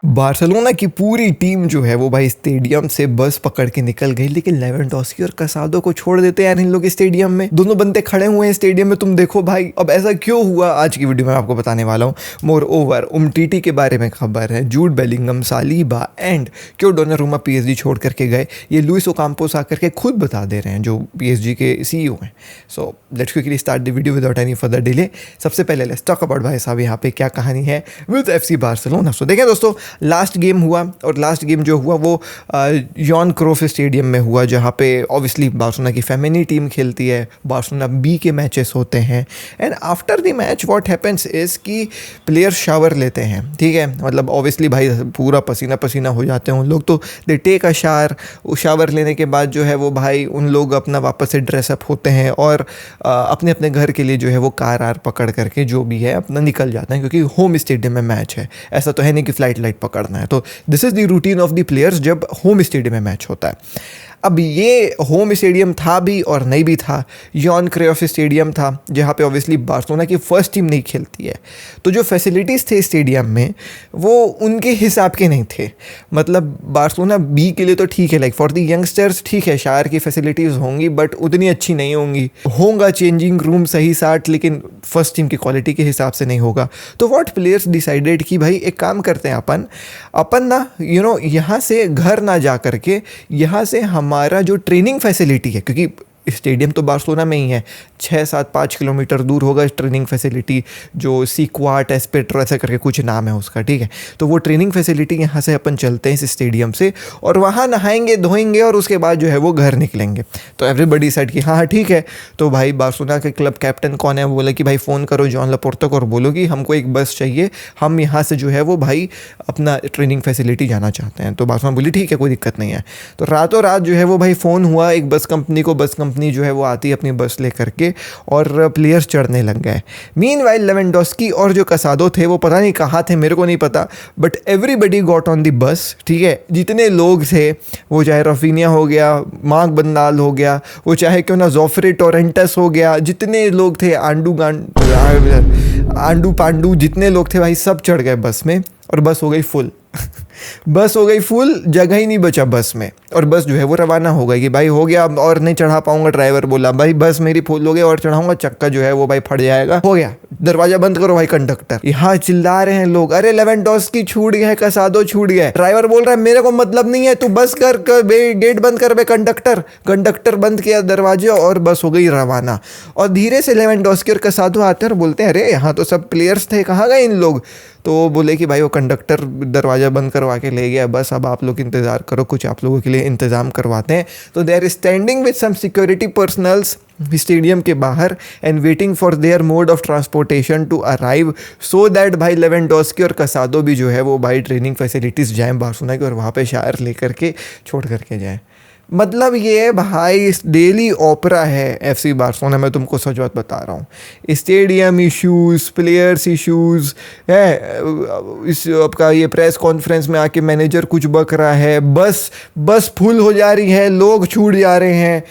Barcelona की पूरी team जो है वो भाई स्टेडियम से बस पकड़ के निकल गई, लेकिन लेवेंडोस्की और कसादो को छोड़ देते हैं यार इन लोग स्टेडियम में। दोनों बंदे खड़े हुए हैं स्टेडियम में, तुम देखो भाई। अब ऐसा क्यों हुआ आज की वीडियो में आपको बताने वाला हूँ। मोर ओवर उमटीटी के बारे में खबर है, जूड बेलिंगम, सालीबा एंड क्यों डोनारुमा पीएसजी छोड़ करके गए, ये लुइस ओकाम्पोस आकर के खुद बता दे रहे हैं जो पीएसजी के सीईओ हैं। So let's quickly start the video without any further delay. सबसे पहले लेट्स टॉक अबाउट भाई साहब यहाँ पे क्या कहानी है विद एफसी बार्सिलोना। सो देखें दोस्तों, लास्ट गेम हुआ और लास्ट गेम जो हुआ वो यॉन क्रोफ स्टेडियम में हुआ, जहाँ पे ऑब्वियसली बार्सिलोना की फेमिनी टीम खेलती है, बार्सिलोना बी के मैचेस होते हैं। And after the match what happens is कि प्लेयर्स शावर लेते हैं, ठीक है। मतलब ऑब्वियसली भाई पूरा पसीना पसीना हो जाते हैं उन लोग, तो दे टेक अ शावर लेने के बाद जो है वो भाई उन लोग अपना वापस से ड्रेसअप होते हैं और अपने अपने घर के लिए जो है वो कार आर पकड़ करके जो भी है अपना निकल जाते हैं, क्योंकि होम स्टेडियम में मैच है। ऐसा तो है नहीं कि फ्लाइट पकड़ना है। तो this is the routine of the players जब होम स्टेडियम में मैच होता है। अब ये होम स्टेडियम था भी और नहीं भी था, यॉन क्रेफ स्टेडियम था जहाँ पे ऑब्वियसली बार्सिलोना की फर्स्ट टीम नहीं खेलती है। तो जो फैसिलिटीज़ थे स्टेडियम में वो उनके हिसाब के नहीं थे। मतलब बार्सिलोना बी के लिए तो ठीक है, लाइक फॉर द यंगस्टर्स ठीक है, शायर की फैसिलिटीज़ होंगी बट उतनी अच्छी नहीं होंगी। होगा चेंजिंग रूम सही साठ, लेकिन फर्स्ट टीम की क्वालिटी के हिसाब से नहीं होगा। तो व्हाट प्लेयर्स डिसाइडेड कि भाई एक काम करते हैं अपन ना यहाँ से घर ना जा करके यहाँ से हमारा जो ट्रेनिंग फैसिलिटी है, क्योंकि स्टेडियम तो बार्सिलोना में ही है, 6-7-5 किलोमीटर दूर होगा ट्रेनिंग फैसिलिटी, जो सीक्वाट एस्पेट्रो ऐसा करके कुछ नाम है उसका, ठीक है। तो वो ट्रेनिंग फैसिलिटी यहाँ से अपन चलते हैं इस स्टेडियम से और वहाँ नहाएंगे धोएंगे और उसके बाद जो है वो घर निकलेंगे। तो एवरीबडी सेड कि हाँ ठीक है। तो भाई बार्सिलोना के क्लब कैप्टन कौन है, वो बोला कि भाई फ़ोन करो जॉन लपोर्तो को और बोलो कि हमको एक बस चाहिए, हम यहाँ से जो है वो भाई अपना ट्रेनिंग फैसिलिटी जाना चाहते हैं। तो बार्सिलोना बोली ठीक है, कोई दिक्कत नहीं है। तो रातों रात जो है वो भाई फ़ोन हुआ एक बस कंपनी को, बस कंपनी जो है वो आती है अपनी बस लेकर के और प्लेयर्स चढ़ने लग गए। मीनवाइल लेवेंडोस्की और जो कसादो थे वो पता नहीं कहाँ थे, मेरे को नहीं पता, but everybody got on the bus, ठीक है। जितने लोग थे, वो चाहे रफीनिया हो गया, मार्क बंदाल हो गया, वो चाहे क्यों ना जोफ्रे टोरेंटस हो गया, जितने लोग थे आंडू पांडू जितने लोग थे भाई सब चढ़ गए बस में और बस हो गई फुल। बस हो गई फुल, जगह ही नहीं बचा बस में और बस जो है वो रवाना हो गई कि भाई हो गया और नहीं चढ़ा पाऊंगा। ड्राइवर बोला भाई बस मेरी फुल हो गई और चढ़ाऊंगा चक्का जो है वो भाई फट जाएगा, हो गया, दरवाजा बंद करो भाई। कंडक्टर यहाँ चिल्ला रहे हैं लोग, अरे लेवेंडोस्की छूट गया है, कसादो छूट गया है। ड्राइवर बोल रहा है मेरे को मतलब नहीं है, तू बस कर गेट बंद कर बे कंडक्टर बंद किया दरवाजे और बस हो गई रवाना। और धीरे से लेवेंडोस्की और कसादो आते हैं और बोलते हैं अरे यहाँ तो सब प्लेयर्स थे, कहाँ गए इन लोग। तो वो बोले कि भाई वो कंडक्टर दरवाज़ा बंद करवा के ले गया, बस अब आप लोग इंतज़ार करो, कुछ आप लोगों के लिए इंतज़ाम करवाते हैं। तो they are standing with some security personals stadium के बाहर and waiting for their mode of transportation to arrive, so that भाई लेवेंडोस्की और कसादो भी जो है वो भाई ट्रेनिंग फैसिलिटीज़ जाएँ बार्सिलोना की और वहाँ पे शायर लेकर के छोड़ करके जाएँ। मतलब ये भाई डेली ओपरा है एफसी बार्सिलोना में, तुमको सच बात बता रहा हूँ। स्टेडियम इश्यूज़, प्लेयर्स इश्यूज़ है, इस आपका ये प्रेस कॉन्फ्रेंस में आके मैनेजर कुछ बक रहा है, बस फुल हो जा रही है, लोग छूट जा रहे हैं।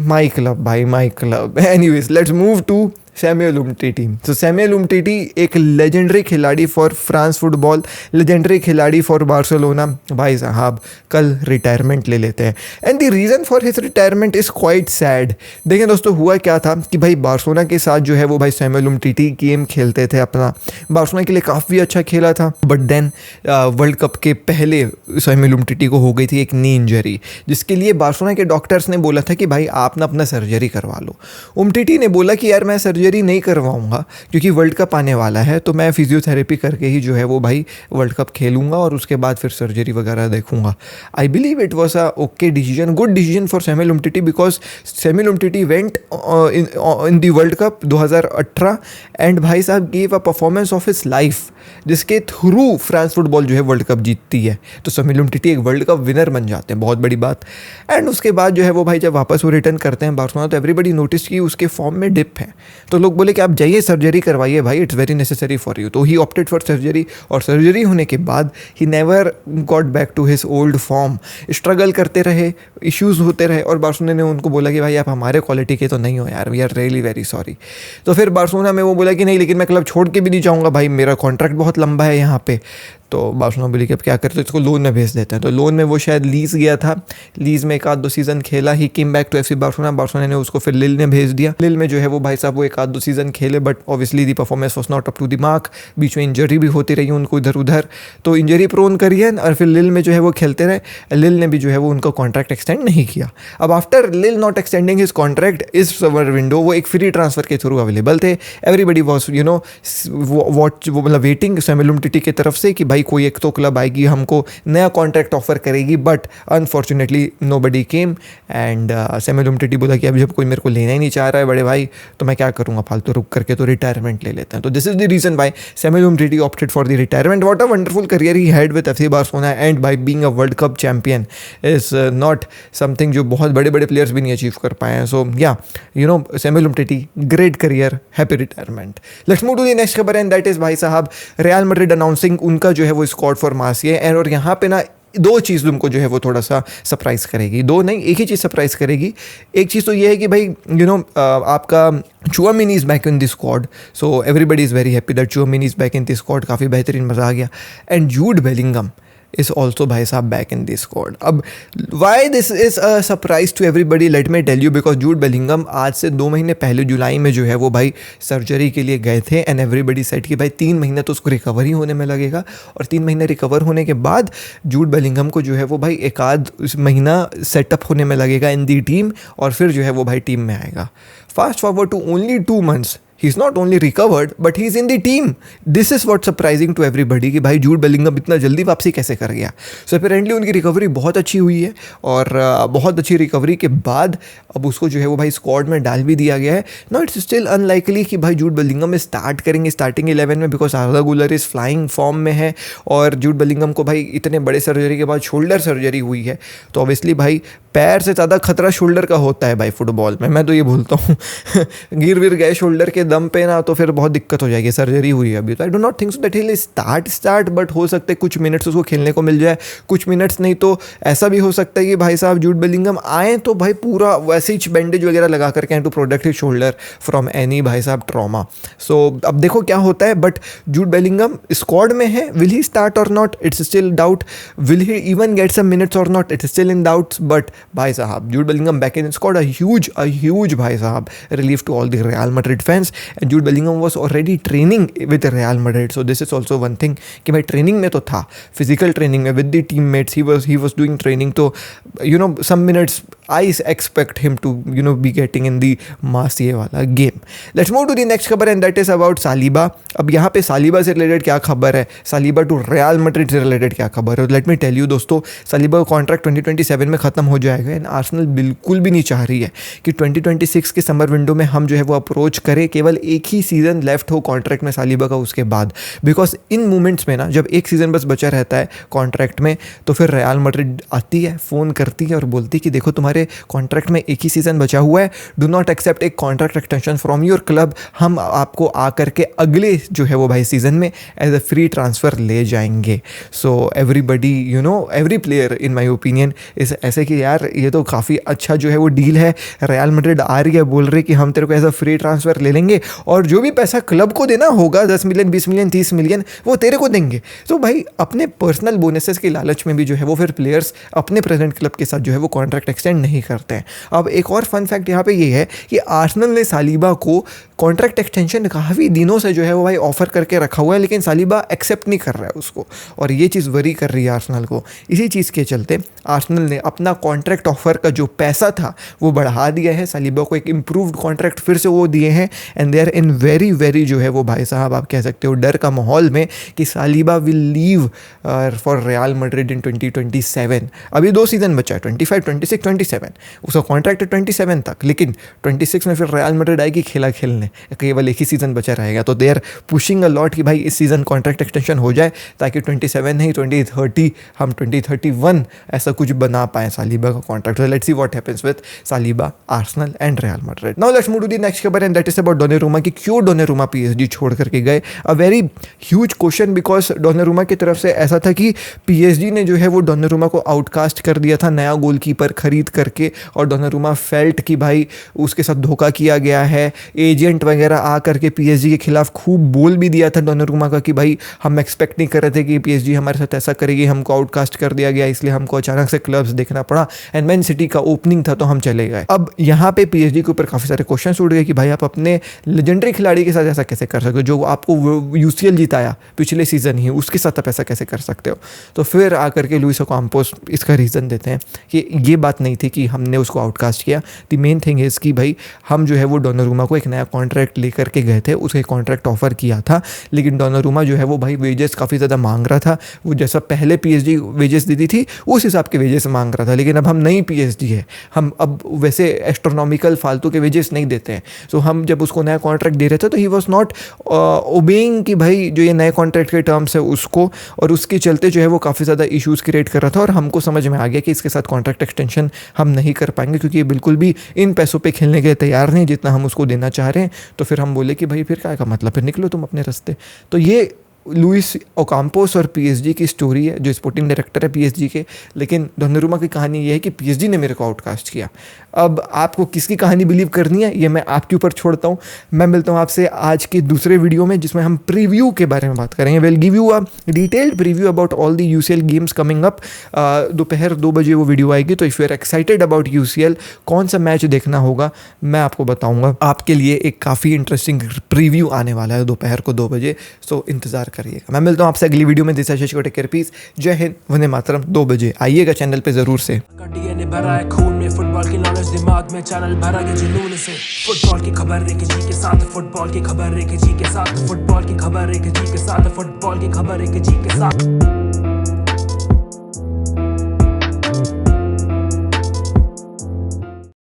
माई क्लब भाई, my club. Anyways let's move to Samuel Umtiti. तो सैमुअल उमटीटी एक लेजेंडरी खिलाड़ी फॉर फ्रांस फुटबॉल, लेजेंडरी खिलाड़ी फॉर बार्सिलोना, भाई साहब कल रिटायरमेंट ले लेते हैं। And the reason for his retirement is quite sad. देखें दोस्तों, हुआ क्या था कि भाई बार्सिलोना के साथ जो है वो भाई सैमुअल उमटीटी गेम खेलते थे अपना, बार्सिलोना के लिए काफ़ी अच्छा खेला था, बट देन वर्ल्ड कप के पहले सैमुअल उमटीटी को हो गई थी एक नी इंजरी, जिसके लिए बार्सिलोना के डॉक्टर्स ने बोला था कि भाई आप ना अपना सर्जरी करवा लो। उमटीटी ने बोला कि यार मैं सर्जरी नहीं करवाऊंगा क्योंकि वर्ल्ड कप आने वाला है, तो मैं फिजियोथेरेपी करके ही जो है वो भाई वर्ल्ड कप खेलूंगा और उसके बाद फिर सर्जरी वगैरह देखूंगा। I believe it was a okay decision, good decision for Samuel Umtiti, because Samuel Umtiti went in the world cup 2018 and भाई साहब gave a performance of his life, जिसके थ्रू फ्रांस फुटबॉल जो है world cup जीतती है। तो Samuel Umtiti एक world cup winner बन जाते हैं, बहुत बड़ी बात। एंड उसके बाद जो है वो भाई जब वापस वो रिटर्न करते हैं बार्सिलोना, तो एवरीबडी नोटिस की उसके फॉर्म में डिप है। तो लोग बोले कि आप जाइए सर्जरी करवाइए भाई, it's very necessary for you. तो ही ऑप्टेड फॉर सर्जरी, और सर्जरी होने के बाद he never got back to his old form. Struggle करते रहे, इश्यूज होते रहे, और बार्सिलोना ने उनको बोला कि भाई आप हमारे क्वालिटी के तो नहीं हो यार, we are really very sorry. तो फिर बार्सिलोना में वो बोला कि नहीं, लेकिन मैं क्लब छोड़ के भी नहीं जाऊँगा भाई, मेरा कॉन्ट्रैक्ट बहुत लंबा है यहाँ पे। तो बार्सिलोना बोली कि अब क्या करते, तो इसको लोन में भेज देते हैं। तो लोन में वो शायद लीज गया था, लीज में एक आध दो सीज़न खेला, he came back to FC Barcelona. Barcelona ने उसको फिर लिल ने भेज दिया। लिल में जो है वो भाई साहब वो एक आध दो सीज़न खेले, but obviously the performance was not up to the mark. बीच में इंजरी भी होती रही उनको इधर उधर, तो इंजरी प्रोन करिए, और फिर लिल में जो है वो खेलते रहे। लिल ने भी जो है वो उनका कॉन्ट्रैक्ट एक्सटेंड नहीं किया। अब आफ्टर लिल नॉट एक्सटेंडिंग हिज कॉन्ट्रैक्ट इस समर विंडो, वो एक फ्री ट्रांसफर के थ्रू अवेलेबल थे। Everybody was you know watch, वो मतलब वेटिंग सैमुअल उमटीटी की तरफ से कि भाई कोई एक तो क्लब आएगी हमको नया कॉन्ट्रैक्ट ऑफर करेगी, but unfortunately nobody came. And Samuel Umtiti बोला कि अब जब कोई मेरे को लेना ही नहीं चाह रहा है बड़े भाई, तो मैं क्या करूँगा, फालतू रुक करके तो रिटायरमेंट ले लेते हैं। तो this is the reason why Samuel Umtiti opted for the retirement. What a wonderful career he had with FC Barcelona, and by being a world cup champion is not something जो बहुत बड़े बड़े players भी नहीं achieve कर पाए हैं। So yeah you know Samuel Umtiti, great career, happy retirement. Let's move to the next खबर, एंड दैट इज भाई साहब रियल मैड्रिड अनाउंसिंग उनका जो है वो स्क्वाड फॉर मार्सिया। एंड और यहाँ पे ना दो चीज़ तुमको जो है वो थोड़ा सा सरप्राइज़ करेगी, दो नहीं एक ही चीज़ सरप्राइज़ करेगी। एक चीज़ तो ये है कि भाई यू नो आपका Tchouameni is back in this squad, so everybody is very happy that Tchouameni is back in this squad, काफ़ी बेहतरीन, मज़ा आ गया। And Jude Bellingham is also भाई साहब back in this squad. अब why this is a surprise to everybody, let me tell you, because Jude Bellingham आज से 2 महीने पहले जुलाई में जो है वो भाई सर्जरी के लिए गए थे, एंड एवरीबडी सेड कि भाई 3 महीने तो उसको रिकवर ही होने में लगेगा, और 3 महीने रिकवर होने के बाद जूड बेलिंगम को जो है वो भाई एक आध महीना सेटअप होने में लगेगा इन दी टीम, और फिर जो है वो भाई टीम में आएगा। Fast forward to only 2 months, he's not only recovered but he's in the team. This is what's surprising to everybody कि भाई जूड बेलिंगम इतना जल्दी वापसी कैसे कर गया। सो अपेरेंटली उनकी रिकवरी बहुत अच्छी हुई है, और बहुत अच्छी रिकवरी के बाद अब उसको जो है वो भाई स्क्वाड में डाल भी दिया गया है। नो इट्स स्टिल अनलाइकली कि भाई जूड बेलिंगम स्टार्ट करेंगे स्टार्टिंग 11 में, बिकॉज आर्दा गुलर इज़ फ्लाइंग फॉर्म में है, और जूड बेलिंगम को भाई इतने बड़े सर्जरी के बाद शोल्डर सर्जरी हुई है, तो ऑब्वियसली भाई पैर से ज़्यादा खतरा शोल्डर का होता है भाई फुटबॉल में, मैं तो ये बोलता हूँ। गिर विर गए शोल्डर के दम पे ना, तो फिर बहुत दिक्कत हो जाएगी। सर्जरी हुई है अभी, तो I do not think so that he start, but हो सकता है कुछ मिनट्स उसको खेलने को मिल जाए, कुछ मिनट्स नहीं तो ऐसा भी हो सकता है कि भाई साहब जूड बेलिंगम आए तो भाई पूरा वैसे ही बैंडेज वगैरह लगा करके to protect his shoulder from any भाई साहब ट्रॉमा। सो अब देखो क्या होता है, बट जूड बेलिंगम स्क्वाड में है, will he start or not, it's still doubt. Will he even get some minutes or not, it's still in doubts. But भाई साहब Jude Bellingham back in squad, a huge भाई साहब relief to all the Real Madrid fans. And Jude Bellingham was already training with Real Madrid, so this is also one thing कि भाई training में तो था, physical training में with the teammates he was doing training, तो you know some minutes I expect him to you know be getting in the Marseille वाला game. Let's move to the next खबर, and that is about Saliba. अब यहाँ पे Saliba से related क्या खबर है, सालिबा टू रियल मैड्रिड से रिलेटेड क्या खबर है। लेट मी टेल यू दोस्तों, सालिबा का कॉन्ट्रैक्ट 2027 में ख़त्म हो जाएगा, एंड आर्सेनल बिल्कुल भी नहीं चाह रही है कि 2026 के समर विंडो में हम जो है वो अप्रोच करें, केवल एक ही सीज़न लेफ्ट हो कॉन्ट्रैक्ट में सालिबा का उसके बाद। बिकॉज इन मोमेंट्स में ना, जब एक सीज़न बस बचा रहता है कॉन्ट्रैक्ट में, तो फिर रियल मैड्रिड आती है, फ़ोन करती है और बोलती है कि देखो तुम्हारे कॉन्ट्रैक्ट में एक ही सीज़न बचा हुआ है, डू नॉट एक्सेप्ट एक contract extension from your club, हम आपको आ करके अगले जो है वो भाई सीज़न में एज अ फ्री ट्रांसफ़र ले जाएंगे। So everybody you know every player in my opinion इस ऐसे कि यार ये तो काफ़ी अच्छा जो है वो डील है, रियल मैड्रिड आ रही है, बोल रही कि हम तेरे को एज अ फ्री ट्रांसफ़र ले लेंगे, और जो भी पैसा क्लब को देना होगा 10 मिलियन 20 मिलियन 30 मिलियन वो तेरे को देंगे। तो भाई अपने पर्सनल बोनसेस के लालच में भी जो है वो फिर प्लेयर्स अपने प्रेजेंट क्लब के साथ जो है वो कॉन्ट्रैक्ट एक्सटेंड नहीं करते हैं। अब एक और फन फैक्ट यहाँ पे ये है कि आर्सेनल ने सालिबा को कॉन्ट्रैक्ट एक्सटेंशन काफ़ी दिनों से जो है वो भाई ऑफर करके रखा हुआ है, लेकिन सालिबा एक्सेप्ट नहीं कर रहा है उसको, और ये चीज़ वरी कर रही है आर्सेनल को। इसी चीज़ के चलते आर्सेनल ने अपना कॉन्ट्रैक्ट ऑफर का जो पैसा था वो बढ़ा दिया है, सालिबा को एक इम्प्रूव्ड कॉन्ट्रैक्ट फिर से वो दिए हैं, and they are in very जो है वो भाई साहब आप कह सकते हो डर का माहौल में कि Saliba will leave for Real Madrid in 2027। अभी 2 सीज़न बचा है, 25, 26, 27, उसका कॉन्ट्रैक्ट है 27 तक, लेकिन 26 में फिर रियल मैड्रिड आएगी खेला खेलने। केवल एक ही सीज़न बचा रहेगा, तो they are pushing a lot कि भाई इस सीज़न कॉन्ट्रैक्ट एक्सटेंशन हो जाए ताकि 27 नहीं 2030 हम 2031 ऐसा कुछ बना पाए सालिबा का contract. So let's see what happens with Saliba, Arsenal and Real Madrid. Now let's move to the next खबर and that is about Donnarumma कि क्यों डोनारुमा पीएसजी छोड़ करके गए। A very huge question because Donnarumma की तरफ से ऐसा था कि पीएसजी ने जो है वो डोनारुमा को आउटकास्ट कर दिया था नया गोलकीपर खरीद करके, और डोनारुमा फेल्ट कि भाई उसके साथ धोखा किया गया है। एजेंट वगैरह आ करके पीएसजी के खिलाफ खूब बोल भी दिया था डोनारुमा का कि भाई हम एक्सपेक्ट नहीं कर रहे थे कि पीएसजी हमारे साथ ऐसा करेगी, हमको आउटकास्ट कर दिया गया, इसलिए हमको अचानक से क्लब्स देखना पड़ा एंड मैन सिटी का ओपनिंग था तो हम चले गए। अब यहाँ पे पीएसजी के ऊपर काफ़ी सारे क्वेश्चन उठ गए कि भाई आप अपने लेजेंडरी खिलाड़ी के साथ ऐसा कैसे कर सकते हो, जो आपको यूसीएल जिताया पिछले सीजन ही, उसके साथ आप ऐसा कैसे कर सकते हो। तो फिर आकर के लुइस ओकाम्पोस इसका रीज़न देते हैं कि ये बात नहीं थी कि हमने उसको आउटकास्ट किया। द मेन थिंग इज़ कि भाई हम जो है वो डोनारुमा को एक नया कॉन्ट्रैक्ट लेकर के गए थे, उसके कॉन्ट्रैक्ट ऑफर किया था, लेकिन डोनारुमा जो है वो भाई वेजेस काफ़ी ज़्यादा मांग रहा था। वो जैसा पहले पीएसजी वेजेस देती थी उस हिसाब के वेजेस मांग रहा था, लेकिन अब हम नई पीएसजी है, हम अब वैसे एस्ट्रोनॉमिकल फालतू के वेजेस नहीं देते हैं। सो हम जब उसको नया कॉन्ट्रैक्ट दे रहे थे तो ही वॉज नॉट ओबेइंग कि भाई जो ये नए कॉन्ट्रैक्ट के टर्म्स है उसको, और उसके चलते जो है वो काफ़ी ज़्यादा इश्यूज़ क्रिएट कर रहा था। और हमको समझ में आ गया कि इसके साथ कॉन्ट्रैक्ट एक्सटेंशन हम नहीं कर पाएंगे क्योंकि ये बिल्कुल भी इन पैसों पे खेलने के लिए तैयार नहीं जितना हम उसको देना चाह रहे हैं। तो फिर हम बोले कि भाई फिर क्या का मतलब, फिर निकलो तुम अपने रास्ते। तो ये लुइस ओकाम्पोस और पीएसजी की स्टोरी है, जो स्पोर्टिंग डायरेक्टर है पीएसजी के। लेकिन डोनारुमा की कहानी ये है कि पीएसजी ने मेरे को आउटकास्ट किया। अब आपको किसकी कहानी बिलीव करनी है ये मैं आपके ऊपर छोड़ता हूँ। मैं मिलता हूँ आपसे आज के दूसरे वीडियो में जिसमें हम प्रीव्यू के बारे में बात करेंगे। Will give you a detailed preview about all the UCL games coming up. दोपहर 2 बजे वो वीडियो आएगी, तो if you are excited about UCL, कौन सा मैच देखना होगा मैं आपको बताऊँगा। आपके लिए एक काफ़ी इंटरेस्टिंग प्रीव्यू आने वाला है दोपहर को 2 बजे, सो इंतज़ार करिएगा। मैं मिलता हूँ आपसे अगली वीडियो में। दिस इज आशीष को, टेक केयर, पीस, जय हिंद, वंदे मातरम। 2 बजे आइएगा चैनल पे ज़रूर से। भरा है खून में फुटबॉल की नॉलेज दिमाग में, चैनल भरा के जुनून से। फुटबॉल की खबर एक जी के साथ, फुटबॉल की खबर एक जी के साथ, फुटबॉल की खबर एक जी के साथ, फुटबॉल की खबर एक जी के साथ।